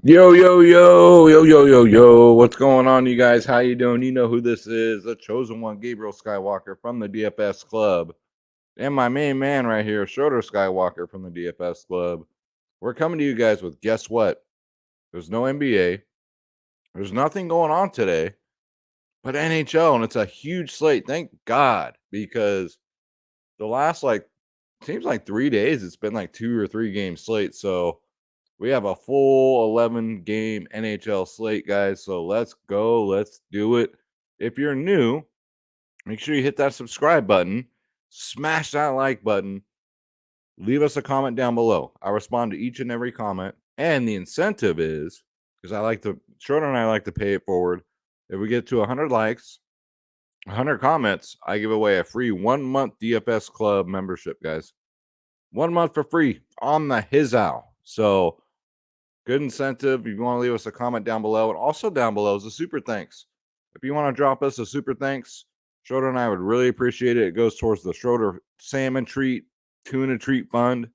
Yo, yo, yo, yo, yo, yo, yo. What's going on, you guys? How you doing? You know who this is. The chosen one, Gabriel Skywalker from the DFS Club. And my main man right here, Schroeder Skywalker from the DFS Club. We're coming to you guys with, guess what? There's no NBA. There's nothing going on today, but NHL, and it's a huge slate. Thank God, because the last, seems like 3 days, it's been like 2 or 3 game slate. So we have a full 11 game NHL slate, guys. So let's go. Let's do it. If you're new, make sure you hit that subscribe button, smash that like button, leave us a comment down below. I respond to each and every comment. And the incentive is because Schroeder and I like to pay it forward. If we get to 100 likes, 100 comments, I give away a free 1 month DFS Club membership, guys. 1 month for free on the Hizow. So good incentive. If you want to leave us a comment down below, and also down below is a super thanks. If you want to drop us a super thanks, Schroeder and I would really appreciate it. It goes towards the Schroeder Salmon Treat, Tuna Treat Fund,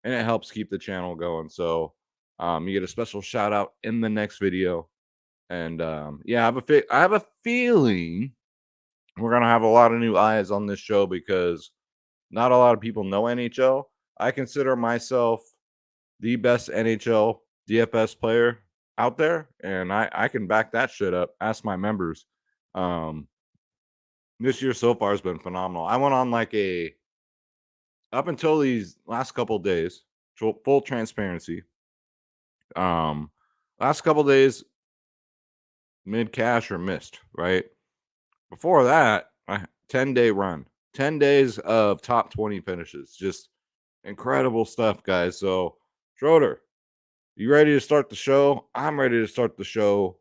and it helps keep the channel going. So you get a special shout out in the next video. And yeah, I have a feeling we're gonna have a lot of new eyes on this show because not a lot of people know NHL. I consider myself the best NHL DFS player out there, and I can back that shit up. Ask my members. Um, this year so far has been phenomenal. I went on like a up until these last couple days, full transparency. Um, last couple days, mid cash or missed, right? Before that, 10-day run, 10 days of top 20 finishes, just incredible stuff, guys. So, Schroeder, you ready to start the show? I'm ready to start the show.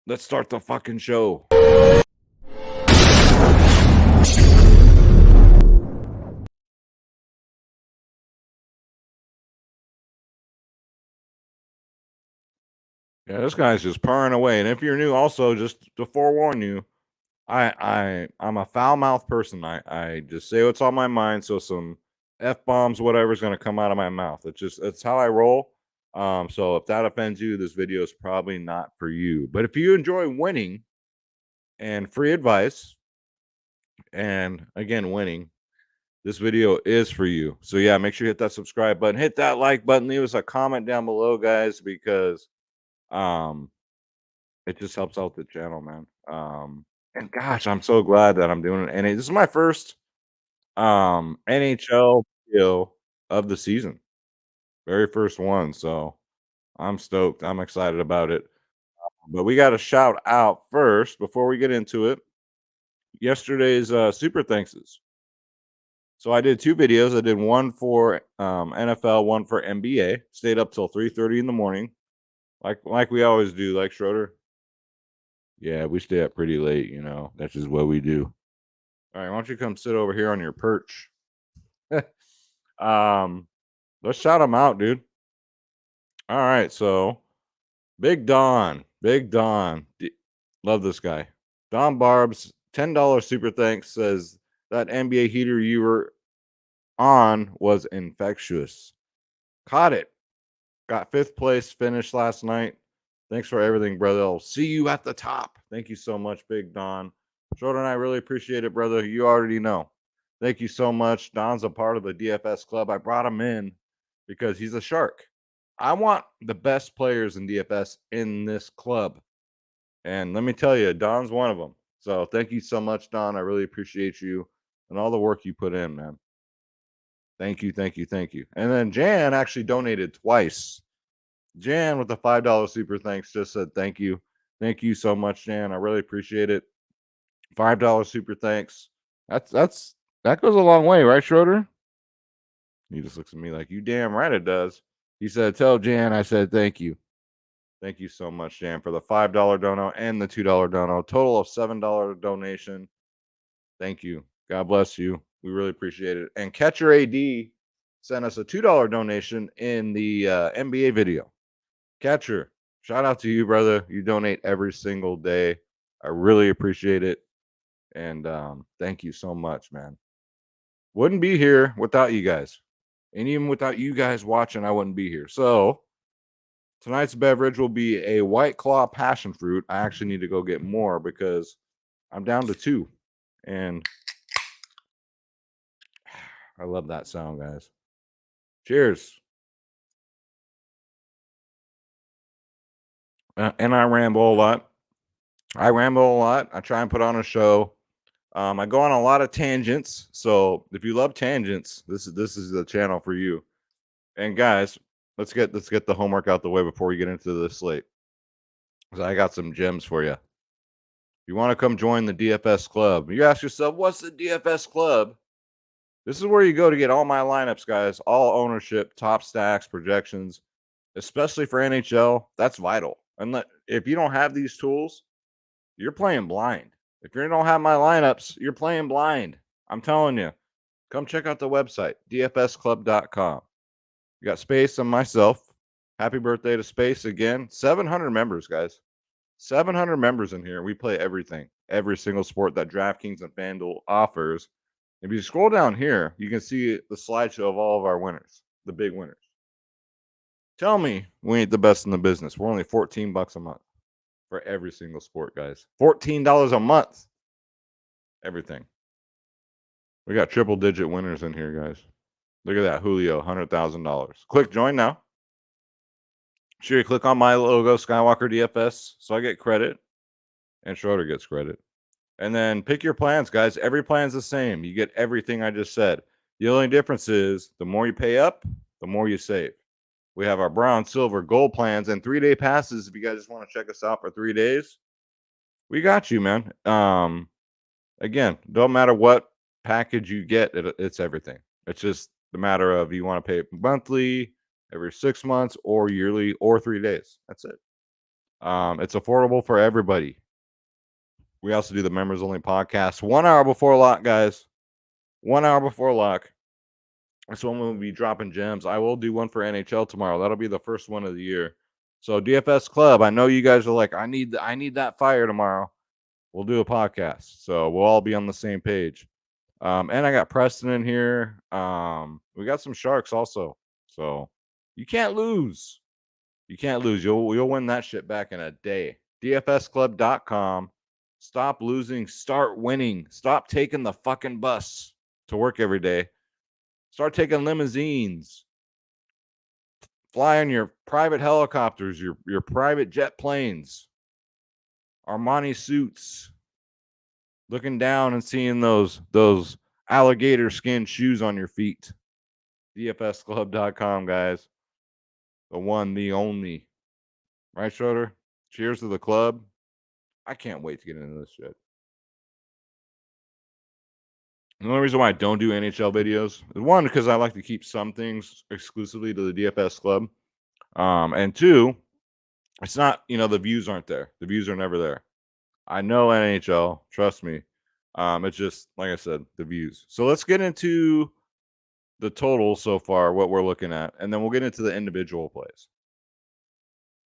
Let's start the fucking show. Yeah, this guy's just purring away. And if you're new, also just to forewarn you, I'm a foul mouthed person. I just say what's on my mind. So some F bombs, whatever's gonna come out of my mouth. It's how I roll. So if that offends you, this video is probably not for you. But if you enjoy winning and free advice, and again winning, this video is for you. So yeah, make sure you hit that subscribe button, hit that like button, leave us a comment down below, guys, because um it just helps out the channel, man. And gosh, I'm so glad that I'm doing it. And this is my first NHL video of the season. Very first one. So I'm stoked. I'm excited about it. But we got to shout out first before we get into it. Yesterday's super thankses. So I did 2 videos. I did one for NFL, one for NBA. Stayed up till 3:30 in the morning, like we always do. Like Schroeder, yeah, we stay up pretty late. You know, that's just what we do. All right, why don't you come sit over here on your perch? um, let's shout him out, dude. All right, so Big Don, love this guy. Don Barb's $10 super thanks says that NBA heater you were on was infectious. Caught it. Got 5th place finish last night. Thanks for everything, brother. I'll see you at the top. Thank you so much, Big Don. Jordan, I really appreciate it, brother. You already know. Thank you so much. Don's a part of the DFS club. I brought him in because he's a shark. I want the best players in DFS in this club. And let me tell you, Don's one of them. So thank you so much, Don. I really appreciate you and all the work you put in, man. Thank you, thank you, thank you. And then Jan actually donated twice. Jan with the $5 super thanks just said thank you. Thank you so much, Jan. I really appreciate it. $5 super thanks. That goes a long way, right, Schroeder? He just looks at me like, you damn right it does. He said, tell Jan I said thank you. Thank you so much, Jan, for the $5 dono and the $2 dono. Total of $7 donation. Thank you. God bless you. We really appreciate it. And Catcher AD sent us a $2 donation in the NBA video. Catcher, shout out to you, brother. You donate every single day. I really appreciate it. And thank you so much, man. Wouldn't be here without you guys. And even without you guys watching, I wouldn't be here. So Tonight's beverage will be a White Claw passion fruit. I actually need to go get more because I'm down to 2. And I love that sound, guys. Cheers. And I ramble a lot. I try and put on a show. I go on a lot of tangents. So if you love tangents, this is the channel for you. And guys, let's get the homework out the way before we get into the slate. So I got some gems for you. You want to come join the DFS club? You ask yourself, what's the DFS club? This is where you go to get all my lineups, guys. All ownership, top stacks, projections, especially for NHL. That's vital. And if you don't have these tools, you're playing blind. If you don't have my lineups, you're playing blind. I'm telling you. Come check out the website, dfsclub.com. You got Space and myself. Happy birthday to Space again. 700 members, guys. 700 members in here. We play everything, every single sport that DraftKings and FanDuel offers. If you scroll down here, you can see the slideshow of all of our winners, the big winners. Tell me we ain't the best in the business. We're only $14 a month for every single sport, guys. $14 a month. Everything. We got triple digit winners in here, guys. Look at that. Julio, $100,000. Click join now. Sure, you click on my logo, Skywalker DFS, so I get credit and Schroeder gets credit. And then pick your plans, guys. Every plan's the same. You get everything I just said. The only difference is the more you pay up, the more you save. We have our brown, silver, gold plans and 3-day passes. If you guys just want to check us out for 3 days, we got you, man. Again, don't matter what package you get, it's everything. It's just the matter of you want to pay monthly, every 6 months, or yearly, or 3 days. That's it. It's affordable for everybody. We also do the members only podcast 1 hour before lock, guys. 1 hour before lock. That's when we'll be dropping gems. I will do one for NHL tomorrow. That'll be the first one of the year. So DFS Club, I know you guys are like, I need that fire tomorrow. We'll do a podcast. So we'll all be on the same page. And I got Preston in here. We got some Sharks also. So you can't lose. You can't lose. You'll win that shit back in a day. DFSclub.com. Stop losing. Start winning. Stop taking the fucking bus to work every day. Start taking limousines. Fly on your private helicopters, your private jet planes, Armani suits. Looking down and seeing those alligator skin shoes on your feet. DFSclub.com, guys. The one, the only. Right, Schroeder? Cheers to the club. I can't wait to get into this shit. The only reason why I don't do NHL videos is one, because I like to keep some things exclusively to the DFS club. And two, it's not, the views aren't there. The views are never there. I know NHL, trust me. It's just, like I said, the views. So let's get into the total so far, what we're looking at, and then we'll get into the individual plays.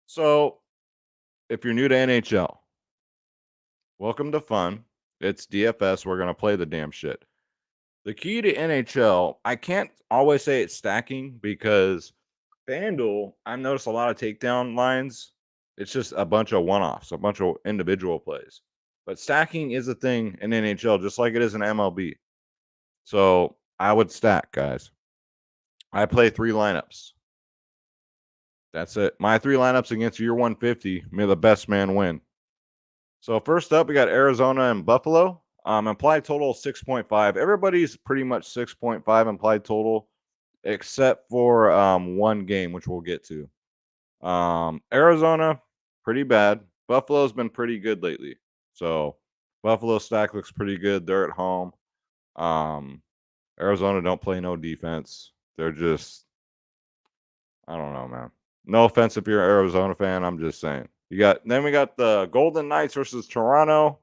So if you're new to NHL, welcome to fun. It's DFS. We're going to play the damn shit. The key to NHL, I can't always say it's stacking because FanDuel, I've noticed a lot of takedown lines. It's just a bunch of one-offs, a bunch of individual plays. But stacking is a thing in NHL, just like it is in MLB. So I would stack, guys. I play 3 lineups. That's it. My 3 lineups against your 150. May the best man win. So first up, we got Arizona and Buffalo. Implied total 6.5. Everybody's pretty much 6.5 implied total, except for one game, which we'll get to. Arizona, pretty bad. Buffalo's been pretty good lately. So Buffalo stack looks pretty good. They're at home. Arizona don't play no defense. They're just, I don't know, man. No offense if you're an Arizona fan. I'm just saying. We got the Golden Knights versus Toronto.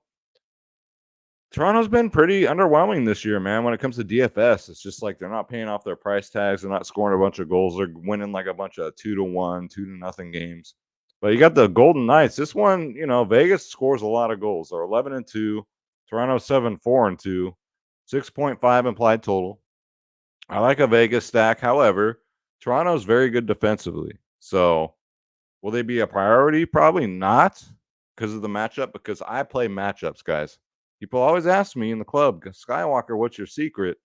Toronto's been pretty underwhelming this year, man. When it comes to DFS, it's just like they're not paying off their price tags. They're not scoring a bunch of goals. They're winning like a bunch of 2-1, 2-0 games. But you got the Golden Knights. This one, Vegas scores a lot of goals. They're 11-2. Toronto 7-4-2. 6.5 implied total. I like a Vegas stack. However, Toronto's very good defensively. So Will they be a priority? Probably not because of the matchup, because I play matchups, guys. People always ask me in the club, Skywalker, what's your secret?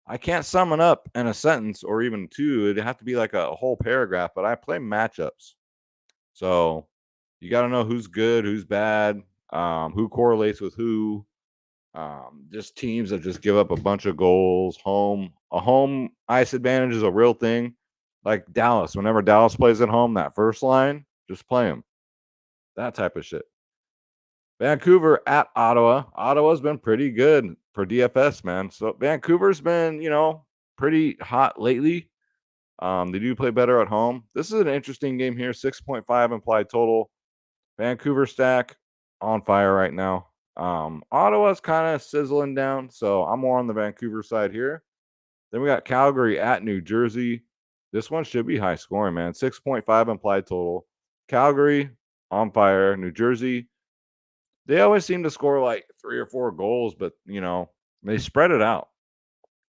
I can't sum it up in a sentence or even two. It'd have to be like a whole paragraph, but I play matchups. So you got to know who's good, who's bad, who correlates with who. Just teams that just give up a bunch of goals. A home ice advantage is a real thing. Like Dallas, whenever Dallas plays at home, that first line, just play them. That type of shit. Vancouver at Ottawa. Ottawa's been pretty good for DFS, man. So Vancouver's been, pretty hot lately. They do play better at home. This is an interesting game here. 6.5 implied total. Vancouver stack on fire right now. Ottawa's kind of sizzling down, so I'm more on the Vancouver side here. Then we got Calgary at New Jersey. This one should be high scoring, man. 6.5 implied total. Calgary on fire. New Jersey, they always seem to score like 3 or 4 goals, but they spread it out.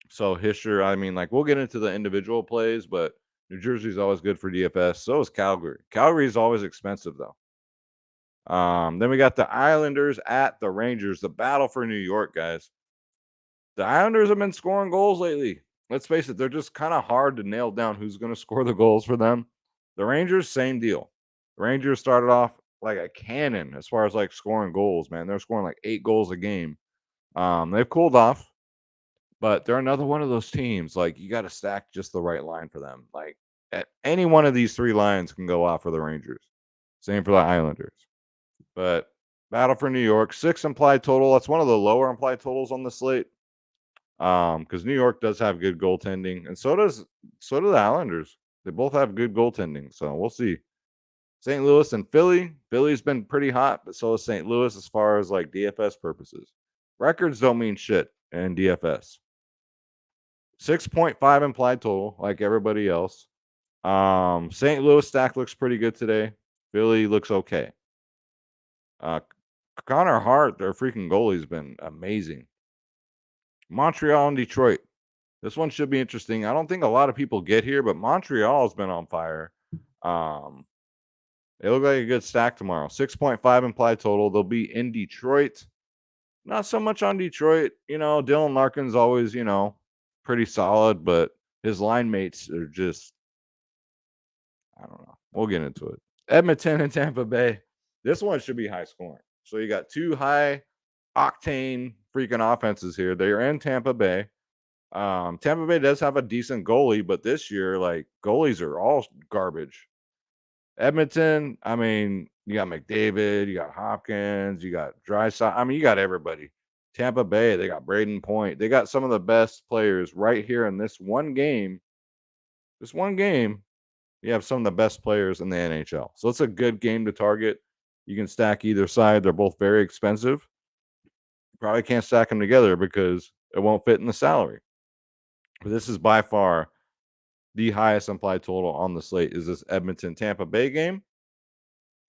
So Hischer, I mean, like we'll get into the individual plays, but New Jersey's always good for DFS. So is Calgary. Calgary's always expensive though. Then we got the Islanders at the Rangers. The battle for New York, guys. The Islanders have been scoring goals lately. Let's face it, they're just kind of hard to nail down who's going to score the goals for them. The Rangers, same deal. The Rangers started off like a cannon as far as like scoring goals, man. They're scoring like 8 goals a game. They've cooled off, but they're another one of those teams. Like you got to stack just the right line for them. Like at any one of these 3 lines can go off for the Rangers. Same for the Islanders. But battle for New York, 6 implied total. That's one of the lower implied totals on the slate. Because New York does have good goaltending, and so do the Islanders. They both have good goaltending, so we'll see. St. Louis and Philly. Philly's been pretty hot, but so is St. Louis as far as like DFS purposes. Records don't mean shit in DFS. 6.5 implied total, like everybody else. St. Louis stack looks pretty good today. Philly looks okay. Connor Hart, their freaking goalie's been amazing. Montreal and Detroit. This one should be interesting. I don't think a lot of people get here, but Montreal's been on fire. They look like a good stack tomorrow. 6.5 implied total. They'll be in Detroit. Not so much on Detroit. Dylan Larkin's always, pretty solid, but his line mates are just, I don't know. We'll get into it. Edmonton and Tampa Bay. This one should be high scoring. So you got 2 high octane freaking offenses here. They are in Tampa Bay. Tampa Bay does have a decent goalie, but this year, like goalies are all garbage. Edmonton, I mean, you got McDavid, you got Hopkins, you got Drysdale. I mean, you got everybody. Tampa Bay, they got Braden Point. They got some of the best players right here in this one game. This one game, you have some of the best players in the NHL. So it's a good game to target. You can stack either side. They're both very expensive. You probably can't stack them together because it won't fit in the salary. But this is by far the highest implied total on the slate is this Edmonton Tampa Bay game.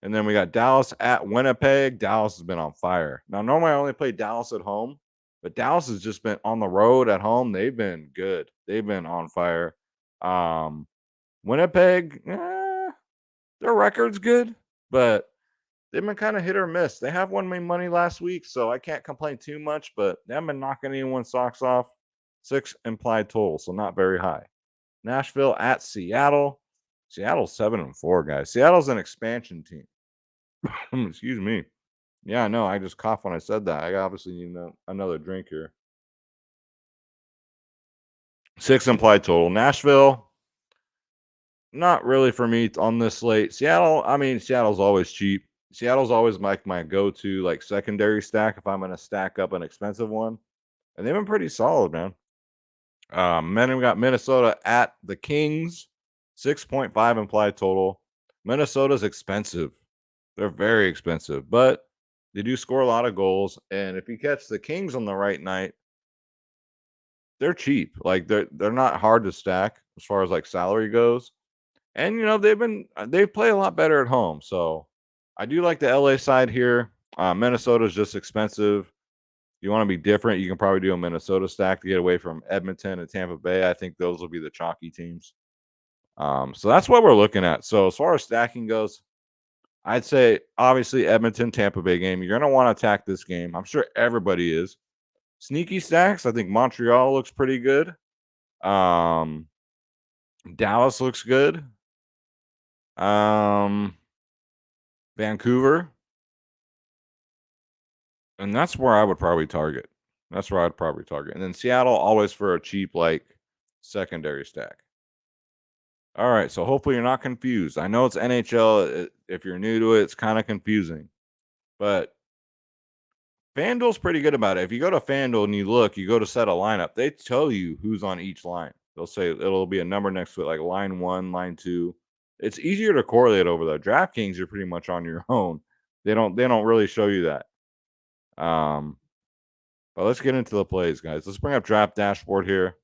And then we got Dallas at Winnipeg. Dallas has been on fire. Now, normally I only play Dallas at home, but Dallas has just been on the road at home. They've been good. They've been on fire. Winnipeg, their record's good, but they've been kind of hit or miss. They have won me money last week, so I can't complain too much, but they haven't been knocking anyone's socks off. 6 implied total, so not very high. Nashville at Seattle. Seattle's 7-4, guys. Seattle's an expansion team. Excuse me. Yeah, I know. I just coughed when I said that. I obviously need another drink here. 6 implied total. Nashville, not really for me on this slate. Seattle's always cheap. Seattle's always like my go-to like secondary stack if I'm going to stack up an expensive one. And they've been pretty solid, man. Then we got Minnesota at the Kings. 6.5 implied total. Minnesota's expensive. They're very expensive, but they do score a lot of goals. And if you catch the Kings on the right night, they're cheap. Like they're not hard to stack as far as like salary goes. And they play a lot better at home. So I do like the LA side here. Minnesota's just expensive. You want to be different, you can probably do a Minnesota stack to get away from Edmonton and Tampa Bay. I think those will be the chalky teams. So that's what we're looking at. So as far as stacking goes, I'd say obviously Edmonton, Tampa Bay game. You're going to want to attack this game. I'm sure everybody is. Sneaky stacks. I think Montreal looks pretty good. Dallas looks good. Vancouver. And that's where I would probably target. That's where I'd probably target. And then Seattle always for a cheap, like, secondary stack. All right, so hopefully you're not confused. I know it's NHL. If you're new to it, it's kind of confusing. But FanDuel's pretty good about it. If you go to FanDuel and you go to set a lineup, they tell you who's on each line. They'll say it'll be a number next to it, like line 1, line 2. It's easier to correlate over there. DraftKings, you're pretty much on your own. They don't really show you that. But let's get into the plays, guys. Let's bring up Draft Dashboard here.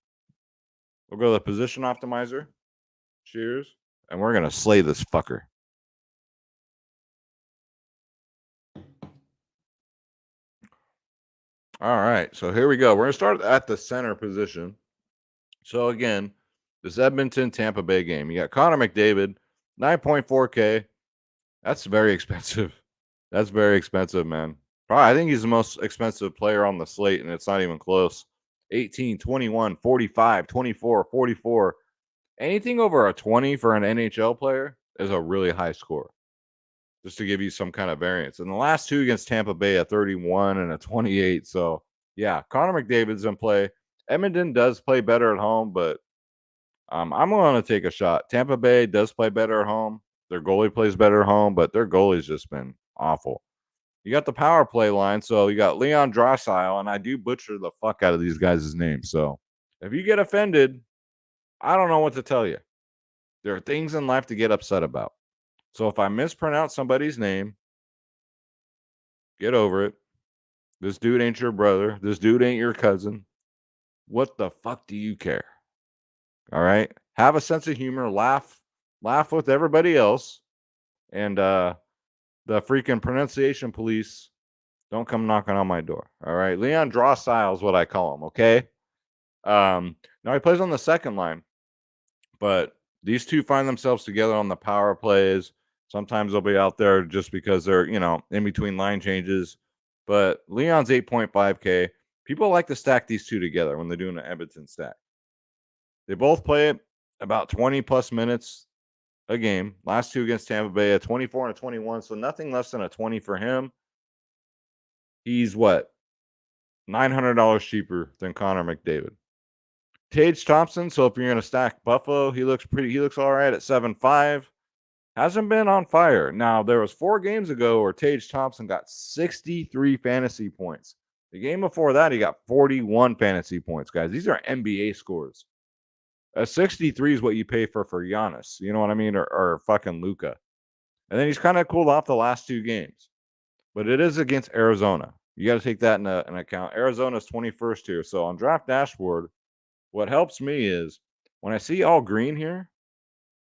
We'll go to the Position Optimizer. Cheers. And we're going to slay this fucker. All right, so here we go. We're going to start at the center position. So again, this Edmonton Tampa Bay game. You got Connor McDavid, 9.4K. That's very expensive. That's very expensive, man. Probably, I think he's the most expensive player on the slate, and it's not even close. 18, 21, 45, 24, 44. Anything over a 20 for an NHL player is a really high score. Just to give you some kind of variance. And the last two against Tampa Bay, a 31 and a 28. So, yeah, Connor McDavid's in play. Edmonton does play better at home, but I'm going to take a shot. Tampa Bay does play better at home. Their goalie plays better at home, but their goalie's just been awful. You got the power play line, so you got Leon Draisaitl, and I do butcher the fuck out of these guys' names. So if you get offended, I don't know what to tell you. There are things in life to get upset about. So if I mispronounce somebody's name, get over it. This dude ain't your brother. This dude ain't your cousin. What the fuck do you care? All right? Have a sense of humor. Laugh with everybody else. And the freaking pronunciation police don't come knocking on my door. All right? Leon Draisaitl is what I call him, okay? Now he plays on the second line. But these two find themselves together on the power plays. Sometimes they'll be out there just because they're, in between line changes. But Leon's 8.5K. People like to stack these two together when they're doing an Edmonton stack. They both play about 20 plus minutes a game. Last two against Tampa Bay, a 24 and a 21. So nothing less than a 20 for him. He's what? $900 cheaper than Connor McDavid. Tage Thompson. So if you're going to stack Buffalo, he looks all right at 7.5. Hasn't been on fire. Now, there was 4 games ago where Tage Thompson got 63 fantasy points. The game before that, he got 41 fantasy points, guys. These are NBA scores. A 63 is what you pay for Giannis. You know what I mean? Or fucking Luka. And then he's kind of cooled off the last 2 games. But it is against Arizona. You got to take that in account. Arizona's 21st here. So on Draft Dashboard, what helps me is when I see all green here,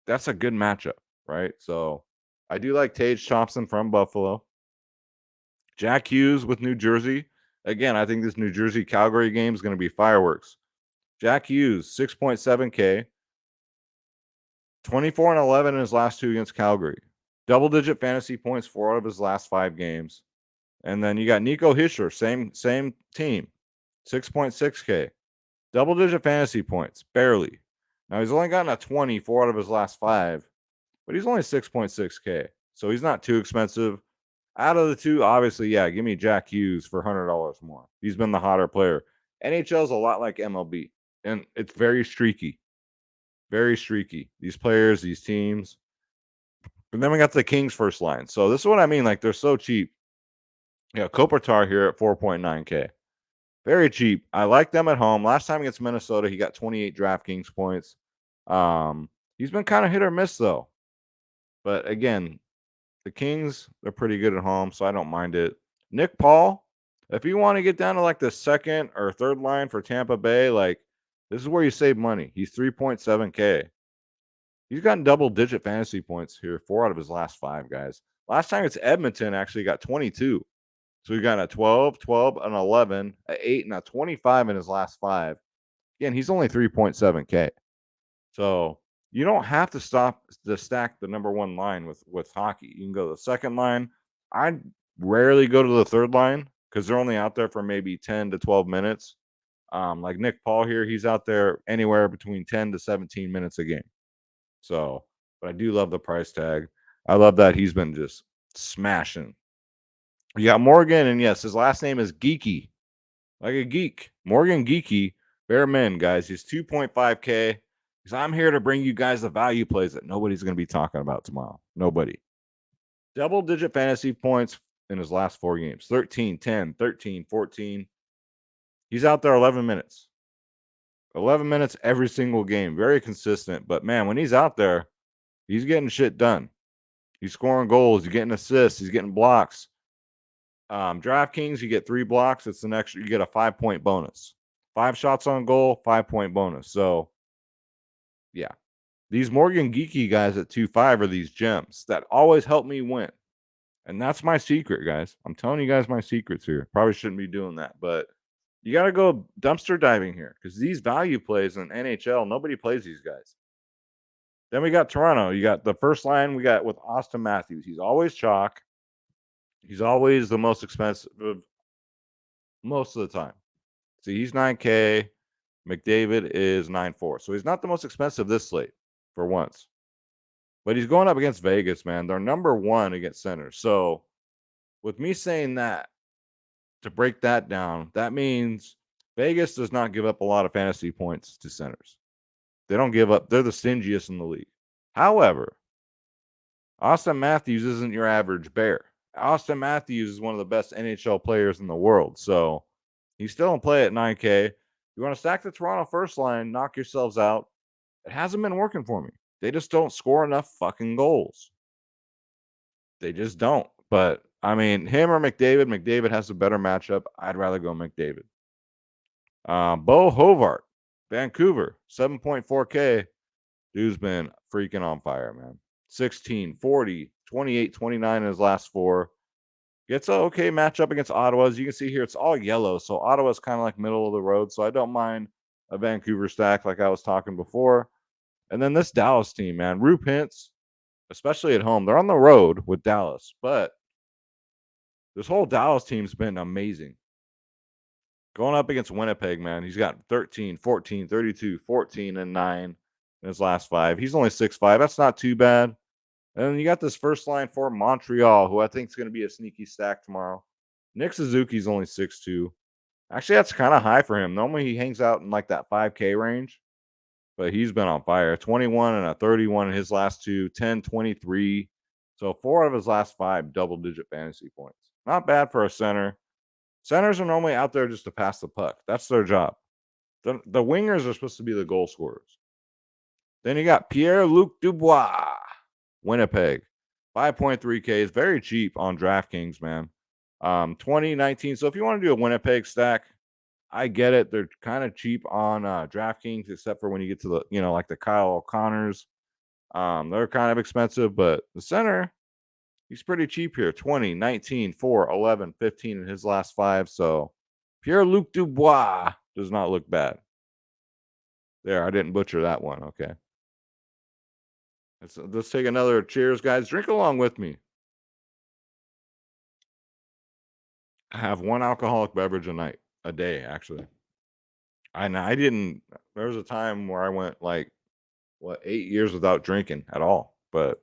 that's a good matchup. Right? So I do like Tage Thompson from Buffalo. Jack Hughes with New Jersey. Again, I think this New Jersey Calgary game is going to be fireworks. Jack Hughes, 6.7K. 24 and 11 in his last 2 against Calgary. Double-digit fantasy points 4 out of his last 5 games. And then you got Nico Hischier, same team. 6.6K. Double-digit fantasy points, barely. Now, he's only gotten a 24 out of his last 5. But he's only 6.6K. So he's not too expensive. Out of the two, obviously, yeah, give me Jack Hughes for $100 more. He's been the hotter player. NHL is a lot like MLB. And it's very streaky. Very streaky. These players, these teams. And then we got the Kings first line. So this is what I mean. Like, they're so cheap. Yeah, Kopitar here at 4.9K. Very cheap. I like them at home. Last time against Minnesota, he got 28 DraftKings points. He's been kind of hit or miss, though. But again, the Kings, they're pretty good at home, so I don't mind it. Nick Paul, if you want to get down to like the second or third line for Tampa Bay, like this is where you save money. He's 3.7K. He's gotten double-digit fantasy points here, 4 out of his last 5, guys. Last time it's Edmonton actually got 22. So he got a 12, an 11, an 8, and a 25 in his last 5. Again, he's only 3.7K. So you don't have to stack the number one line with hockey. You can go to the second line. I rarely go to the third line because they're only out there for maybe 10 to 12 minutes. Like Nick Paul here, he's out there anywhere between 10 to 17 minutes a game. So, but I do love the price tag. I love that he's been just smashing. You got Morgan, and yes, his last name is Geeky, like a geek. Morgan Geeky, bare men, guys. He's 2.5K. Because I'm here to bring you guys the value plays that nobody's going to be talking about tomorrow. Nobody. Double-digit fantasy points in his last 4 games. 13, 10, 13, 14. He's out there 11 minutes. 11 minutes every single game. Very consistent. But, man, when he's out there, he's getting shit done. He's scoring goals. He's getting assists. He's getting blocks. DraftKings, you get 3 blocks. It's an extra. You get a 5-point bonus. 5 shots on goal, 5-point bonus. So, yeah. These Morgan Geeky guys at 2.5 are these gems that always help me win. And that's my secret, guys. I'm telling you guys my secrets here. Probably shouldn't be doing that, but you got to go dumpster diving here because these value plays in NHL, nobody plays these guys. Then we got Toronto. You got the first line we got with Austin Matthews. He's always chalk. He's always the most expensive most of the time. See, he's 9K. McDavid is 9.4. So he's not the most expensive this slate for once. But he's going up against Vegas, man. They're number 1 against centers. So with me saying that, to break that down, that means Vegas does not give up a lot of fantasy points to centers. They don't give up. They're the stingiest in the league. However, Austin Matthews isn't your average bear. Austin Matthews is one of the best NHL players in the world. So he's still in play at 9K. You want to stack the Toronto first line, knock yourselves out. It hasn't been working for me. They just don't score enough fucking goals. They just don't. But, I mean, him or McDavid, McDavid has a better matchup. I'd rather go McDavid. Bo Hovart, Vancouver, 7.4K. Dude's been freaking on fire, man. 16, 40, 28, 29 in his last 4. Gets an okay matchup against Ottawa. As you can see here, it's all yellow. So Ottawa's kind of like middle of the road. So I don't mind a Vancouver stack like I was talking before. And then this Dallas team, man. Rube Hintz, especially at home. They're on the road with Dallas. But this whole Dallas team's been amazing. Going up against Winnipeg, man. He's got 13, 14, 32, 14, and 9 in his last 5. He's only 6'5". That's not too bad. And then you got this first line for Montreal, who I think is going to be a sneaky stack tomorrow. Nick Suzuki's only 6'2". Actually, that's kind of high for him. Normally, he hangs out in like that 5K range. But he's been on fire. 21 and a 31 in his last 2. 10, 23. So 4 out of his last 5 double-digit fantasy points. Not bad for a center. Centers are normally out there just to pass the puck. That's their job. The wingers are supposed to be the goal scorers. Then you got Pierre-Luc Dubois, Winnipeg. 5.3K is very cheap on DraftKings, man. 2019. So if you want to do a Winnipeg stack, I get it. They're kind of cheap on DraftKings, except for when you get to the, like the Kyle O'Connors. They're kind of expensive, but the center, he's pretty cheap here. 20, 19, 4, 11, 15 in his last 5. So Pierre-Luc Dubois does not look bad. There, I didn't butcher that one. Okay. Let's take another cheers, guys. Drink along with me. I have 1 alcoholic beverage a day, actually. I didn't. There was a time where I went 8 years without drinking at all. But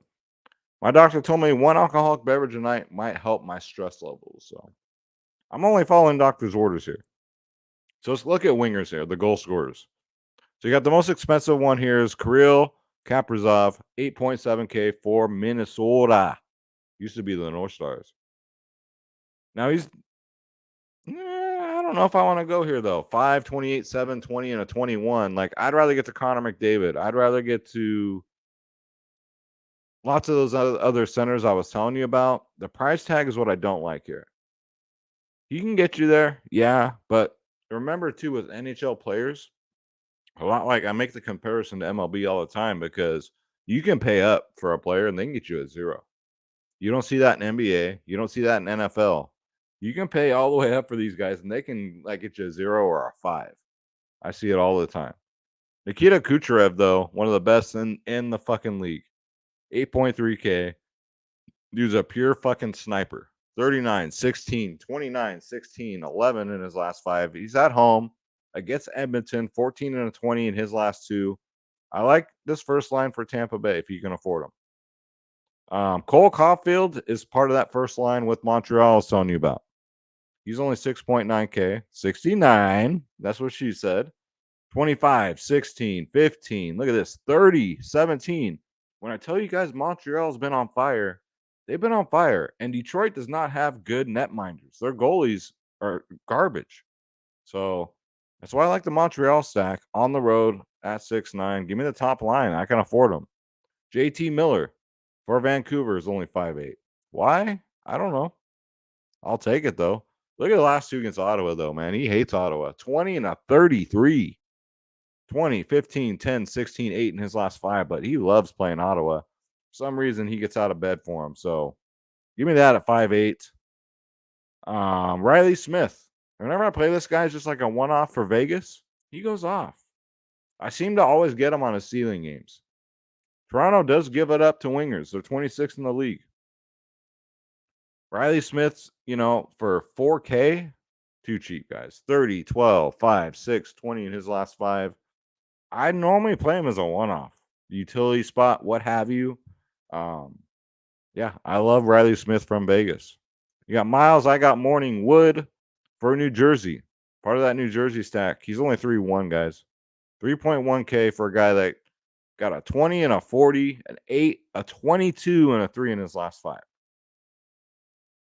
my doctor told me 1 alcoholic beverage a night might help my stress levels. So I'm only following doctor's orders here. So let's look at wingers here, the goal scorers. So you got the most expensive one here is Kirill Kaprizov, 8.7K for Minnesota. Used to be the North Stars. Now he's, I don't know if I want to go here though. 5, 28, 7, 20, and a 21. I'd rather get to Connor McDavid. I'd rather get to lots of those other centers I was telling you about. The price tag is what I don't like here. He can get you there, yeah, but remember too with NHL players, a lot like I make the comparison to MLB all the time because you can pay up for a player and they can get you at 0. You don't see that in NBA. You don't see that in NFL. You can pay all the way up for these guys and they can get you a 0 or a 5. I see it all the time. Nikita Kucherov, though, one of the best in the fucking league. 8.3K. Dude's a pure fucking sniper. 39, 16, 29, 16, 11 in his last 5. He's at home against Edmonton, 14 and a 20 in his last 2. I like this first line for Tampa Bay if you can afford him. Cole Caulfield is part of that first line with Montreal I was telling you about. He's only 6.9K. 69. That's what she said. 25, 16, 15. Look at this. 30, 17. When I tell you guys Montreal's been on fire, they've been on fire. And Detroit does not have good netminders. Their goalies are garbage. So that's why I like the Montreal stack on the road at 6'9". Give me the top line. I can afford them. JT Miller for Vancouver is only 5'8". Why? I don't know. I'll take it, though. Look at the last 2 against Ottawa, though, man. He hates Ottawa. 20 and a 33. 20, 15, 10, 16, 8 in his last 5, but he loves playing Ottawa. For some reason, he gets out of bed for him. So give me that at 5'8". Riley Smith. Whenever I play this guy, it's just like a one-off for Vegas. He goes off. I seem to always get him on his ceiling games. Toronto does give it up to wingers. They're 26th in the league. Riley Smith's, for 4K, too cheap, guys. 30, 12, 5, 6, 20 in his last 5. I normally play him as a one-off, utility spot, what have you. Yeah, I love Riley Smith from Vegas. You got Miles. I got Morning Wood for New Jersey. Part of that New Jersey stack. He's only 3-1, guys. 3.1K for a guy that got a 20 and a 40, an 8, a 22, and a 3 in his last 5.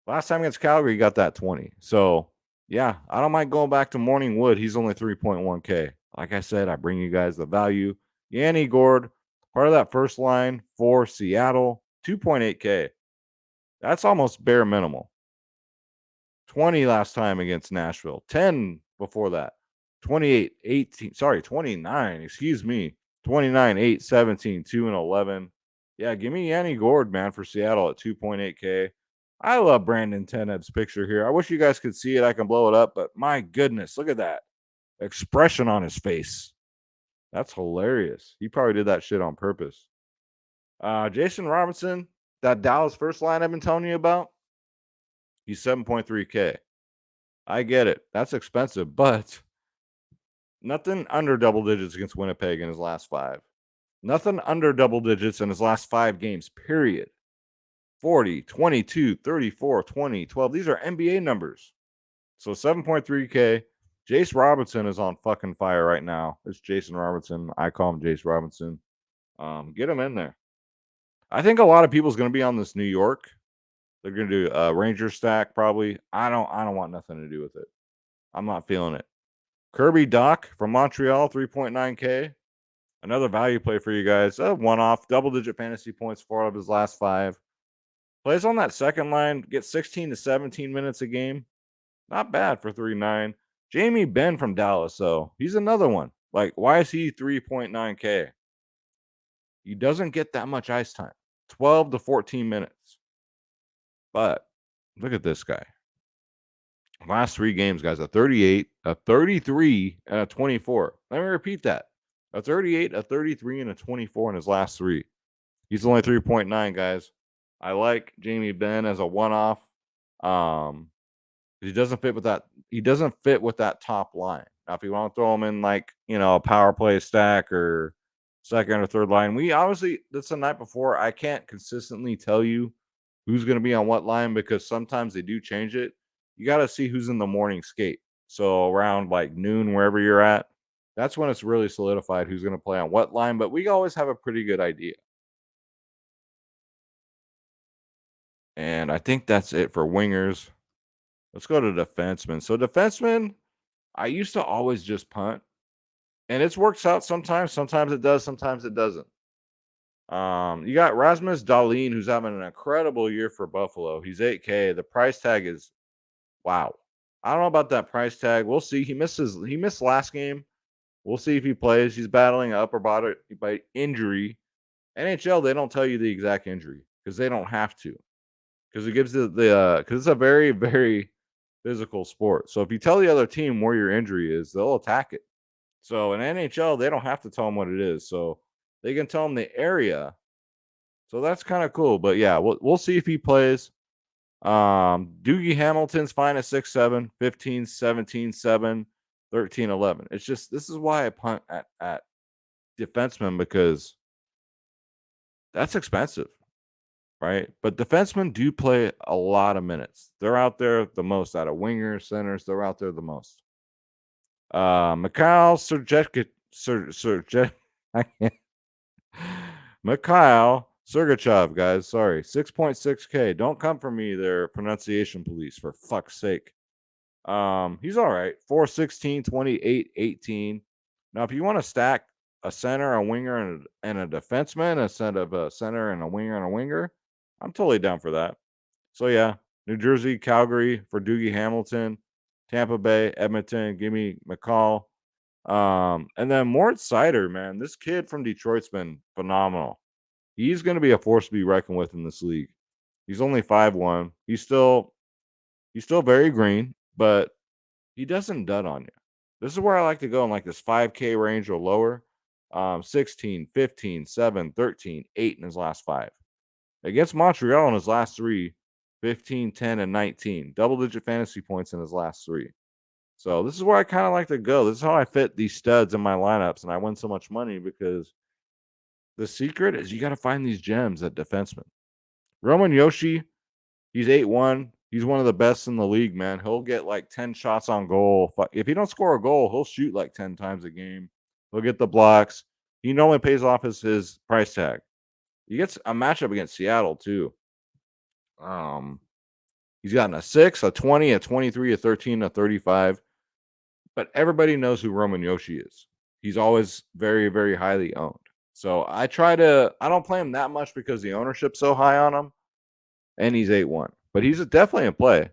Last time against Calgary, he got that 20. So, yeah, I don't mind going back to Morning Wood. He's only 3.1K. Like I said, I bring you guys the value. Yanni Gord, part of that first line for Seattle, 2.8K. That's almost bare minimal. 20 last time against Nashville. 10 before that. 28, 18. Sorry, 29. Excuse me. 29, 8, 17, 2, and 11. Yeah, give me Yanni Gord, man, for Seattle at 2.8K. I love Brandon Teneb's picture here. I wish you guys could see it. I can blow it up, but my goodness, look at that expression on his face. That's hilarious. He probably did that shit on purpose. Jason Robinson, that Dallas first line I've been telling you about, he's 7.3K. I get it. That's expensive, but nothing under double digits against Winnipeg in his last 5. Nothing under double digits in his last 5 games, period. 40, 22, 34, 20, 12. These are NBA numbers. So 7.3K. Jace Robinson is on fucking fire right now. It's Jason Robinson. I call him Jace Robinson. Get him in there. I think a lot of people's going to be on this New York. They're going to do a Ranger stack probably. I don't want nothing to do with it. I'm not feeling it. Kirby Doc from Montreal, 3.9K. Another value play for you guys. One-off, double-digit fantasy points, 4 out of his last 5. Plays on that second line, gets 16 to 17 minutes a game. Not bad for 3.9. Jamie Benn from Dallas, though. He's another one. Like, why is he 3.9K? He doesn't get that much ice time. 12 to 14 minutes. But look at this guy. Last 3 games, guys, a 38, a 33, and a 24. Let me repeat that. A 38, a 33, and a 24 in his last 3. He's only 3.9, guys. I like Jamie Benn as a one-off. He doesn't fit with that. He doesn't fit with that top line. Now, if you want to throw him in like, a power play stack or second or third line, we obviously, that's the night before. I can't consistently tell you who's going to be on what line because sometimes they do change it. You got to see who's in the morning skate. So around like noon, wherever you're at, that's when it's really solidified who's going to play on what line. But we always have a pretty good idea. And I think that's it for wingers. Let's go to defensemen. So defensemen, I used to always just punt. And it works out sometimes. Sometimes it does. Sometimes it doesn't. You got Rasmus Dahlin, who's having an incredible year for Buffalo. He's 8K. The price tag is wow. I don't know about that price tag. We'll see. He missed last game. We'll see if he plays. He's battling an upper body by injury. NHL, they don't tell you the exact injury because they don't have to. Because it gives because it's a very, very physical sport. So if you tell the other team where your injury is, they'll attack it. So in NHL, they don't have to tell him what it is. So they can tell him the area. So that's kind of cool. But yeah, we'll see if he plays. Doogie Hamilton's fine at 6'7", 15, 17, 7, 13, 11. It's just this is why I punt at defensemen, because that's expensive, right? But defensemen do play a lot of minutes. They're out there the most out of wingers, centers. They're out there the most. Mikhail I can't. Mikhail Sergachev, guys. Sorry. 6.6K. Don't come for me there, pronunciation police, for fuck's sake. He's all right. 416, 28, 18. Now, if you want to stack a center, a winger, and a defenseman instead of a center and a winger and a winger, I'm totally down for that. So yeah, New Jersey, Calgary for Doogie Hamilton, Tampa Bay, Edmonton, give me McCall. And then Moritz Seider, man, this kid from Detroit's been phenomenal. He's going to be a force to be reckoned with in this league. He's only 5'1". He's still very green, but he doesn't dud on you. This is where I like to go in like this 5K range or lower. 16, 15, 7, 13, 8 in his last 5. Against Montreal in his last 3, 15, 10, and 19. Double-digit fantasy points in his last 3. So this is where I kind of like to go. This is how I fit these studs in my lineups, and I win so much money because the secret is you got to find these gems at defenseman. Roman Yoshi, he's 8'1". He's one of the best in the league, man. He'll get like 10 shots on goal. If he don't score a goal, he'll shoot like 10 times a game. He'll get the blocks. He normally pays off his price tag. He gets a matchup against Seattle too. He's gotten a 6, a 20, a 23, a 13, a 35. But everybody knows who Roman Yoshi is. He's always very, very highly owned. So I don't play him that much because the ownership's so high on him. And he's 8-1. But he's definitely in play.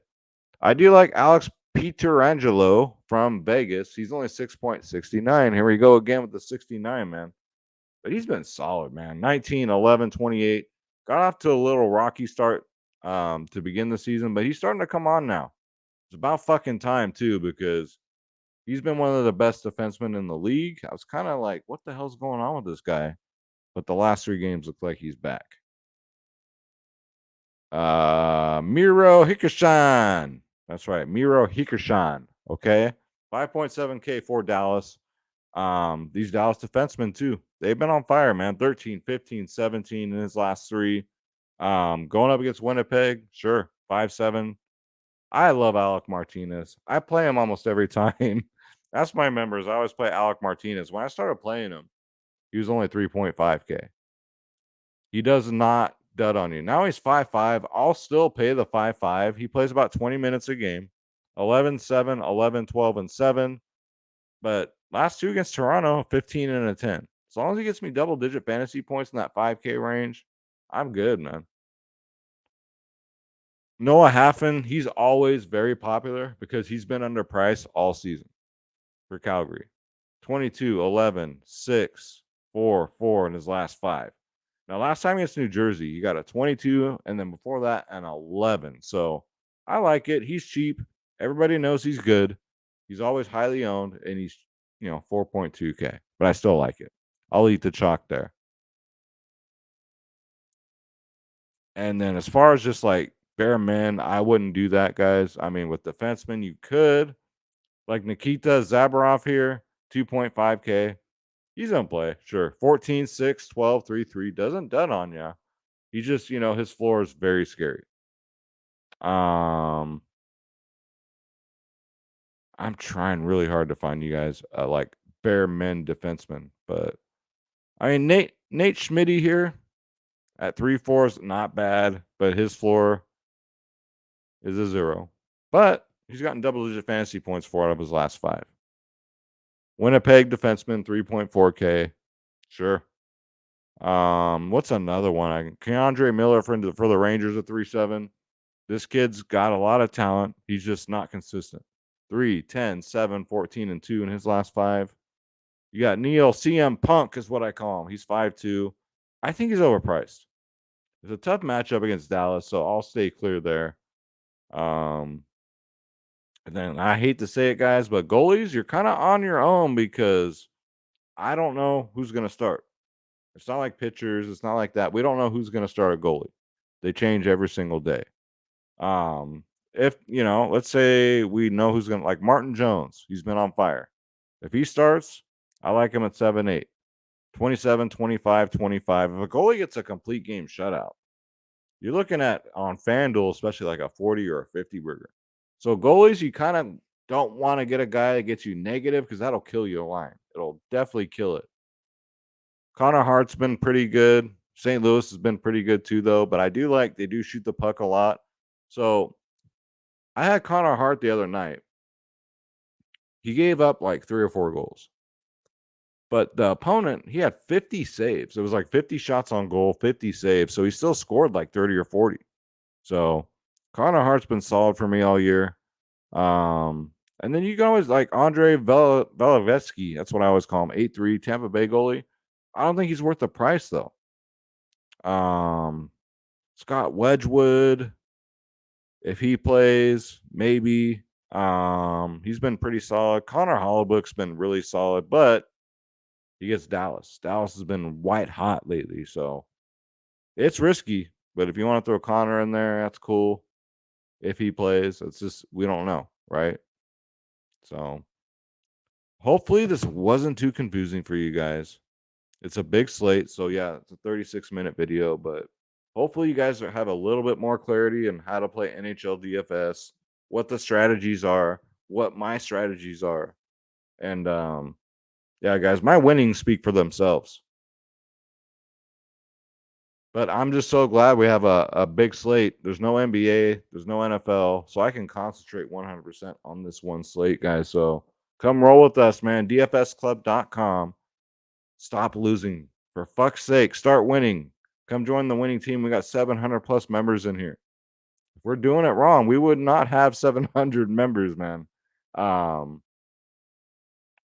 I do like Alex Pietrangelo from Vegas. He's only 6.69. Here we go again with the 69, man. But he's been solid, man. 19, 11, 28. Got off to a little rocky start to begin the season, but he's starting to come on now. It's about fucking time, too, because he's been one of the best defensemen in the league. I was kind of like, what the hell's going on with this guy? But the last 3 games look like he's back. Miro Hikashan. That's right. Miro Hikashan. Okay. 5.7K for Dallas. These Dallas defensemen, too. They've been on fire, man. 13, 15, 17 in his last 3. Going up against Winnipeg, sure. 5-7. I love Alec Martinez. I play him almost every time. That's my members. I always play Alec Martinez. When I started playing him, he was only 3.5K. He does not dud on you. Now he's 5'5". I'll still pay the 5'5". He plays about 20 minutes a game. 11, 7, 11, 12, and 7. But last 2 against Toronto, 15 and a 10. As long as he gets me double-digit fantasy points in that 5K range, I'm good, man. Noah Haffen, he's always very popular because he's been underpriced all season for Calgary. 22, 11, 6, 4, 4 in his last 5. Now, last time against New Jersey, he got a 22, and then before that, an 11. So I like it. He's cheap. Everybody knows he's good. He's always highly owned, and he's 4.2K. But I still like it. I'll eat the chalk there. And then as far as just like bare men, I wouldn't do that, guys. I mean, with defensemen, you could. Like Nikita Zabarov here, 2.5K. He's in play, sure. 14, 6, 12, 3, 3. Doesn't dud on you. He just, his floor is very scary. I'm trying really hard to find you guys like bare men defensemen, but I mean Nate Schmitty here at 3-4 is not bad, but his floor is a 0. But he's gotten double-digit fantasy points 4 out of his last 5. Winnipeg defenseman 3.4K, sure. What's another one? Keandre Miller for the Rangers at 3.7. This kid's got a lot of talent. He's just not consistent. 3, 10, 7, 14, and 2 in his last 5. You got Neil CM Punk is what I call him. He's 5'2". I think he's overpriced. It's a tough matchup against Dallas, so I'll stay clear there. And then I hate to say it, guys, but goalies, you're kind of on your own because I don't know who's going to start. It's not like pitchers. It's not like that. We don't know who's going to start a goalie. They change every single day. If, let's say we know who's going to, like Martin Jones, he's been on fire. If he starts, I like him at 7-8, 27, 25, 25. If a goalie gets a complete game shutout, you're looking at on FanDuel, especially like a 40 or a 50 burger. So goalies, you kind of don't want to get a guy that gets you negative because that'll kill your line. It'll definitely kill it. Connor Hart's been pretty good. St. Louis has been pretty good too, though. But I do like they do shoot the puck a lot. So I had Connor Hart the other night. He gave up like 3 or 4 goals. But the opponent, he had 50 saves. It was like 50 shots on goal, 50 saves. So he still scored like 30 or 40. So Connor Hart's been solid for me all year. And then you can always like Andre Velovetsky. That's what I always call him. 8-3 Tampa Bay goalie. I don't think he's worth the price though. Scott Wedgwood, if he plays, maybe. He's been pretty solid. Connor Hollowbook's been really solid, but he gets Dallas. Dallas has been white hot lately, so it's risky. But if you want to throw Connor in there, that's cool. If he plays, it's just we don't know, right? So hopefully this wasn't too confusing for you guys. It's a big slate, so yeah, it's a 36-minute video, but hopefully you guys have a little bit more clarity on how to play NHL DFS, what the strategies are, what my strategies are. And yeah, guys, my winnings speak for themselves. But I'm just so glad we have a big slate. There's no NBA, there's no NFL, so I can concentrate 100% on this one slate, guys. So come roll with us, man. DFSclub.com. Stop losing. For fuck's sake, start winning. Come join the winning team. We got 700 plus members in here. If we're doing it wrong, we would not have 700 members, man.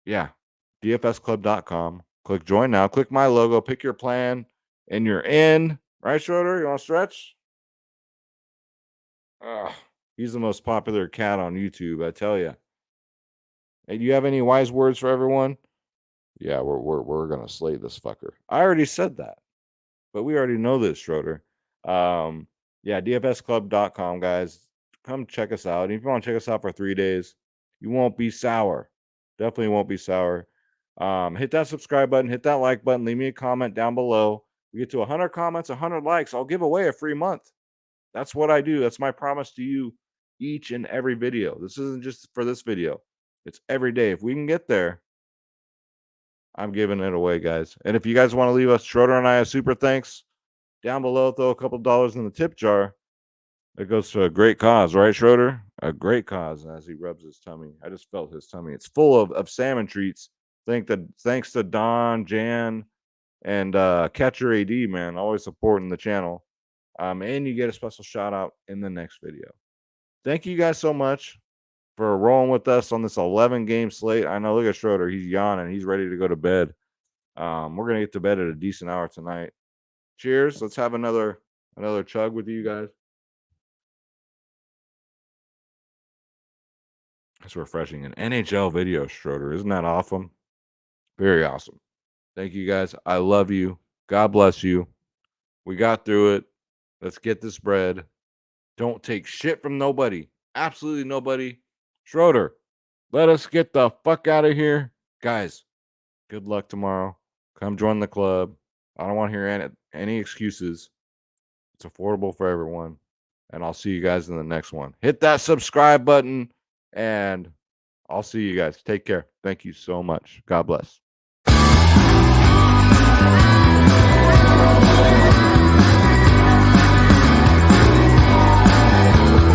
Yeah. DFSclub.com. Click join now. Click my logo. Pick your plan, and you're in. Right, Schroeder? You want to stretch? He's the most popular cat on YouTube, I tell you. Hey, do you have any wise words for everyone? Yeah, we're gonna slay this fucker. I already said that, but we already know this, Schroeder. Yeah, DFSclub.com, guys. Come check us out. If you want to check us out for 3 days, you won't be sour. Definitely won't be sour. Hit that subscribe button, hit that like button, leave me a comment down below. We get to 100 comments, 100 likes. I'll give away a free month. That's what I do. That's my promise to you each and every video. This isn't just for this video. It's every day. If we can get there, I'm giving it away, guys. And if you guys want to leave us, Schroeder and I, a super thanks down below, throw a couple dollars in the tip jar. It goes to a great cause, right, Schroeder? A great cause. As he rubs his tummy, I just felt his tummy. It's full of salmon treats. Thanks to Don, Jan, and Catcher AD, man, always supporting the channel. And you get a special shout out in the next video. Thank you guys so much for rolling with us on this 11-game slate. I know, look at Schroeder. He's yawning. He's ready to go to bed. We're going to get to bed at a decent hour tonight. Cheers. Let's have another chug with you guys. It's refreshing. An NHL video, Schroeder. Isn't that awesome? Very awesome. Thank you guys. I love you. God bless you. We got through it. Let's get this bread. Don't take shit from nobody. Absolutely nobody. Schroeder, let us get the fuck out of here. Guys, good luck tomorrow. Come join the club. I don't want to hear any excuses. It's affordable for everyone. And I'll see you guys in the next one. Hit that subscribe button, and I'll see you guys. Take care. Thank you so much. God bless.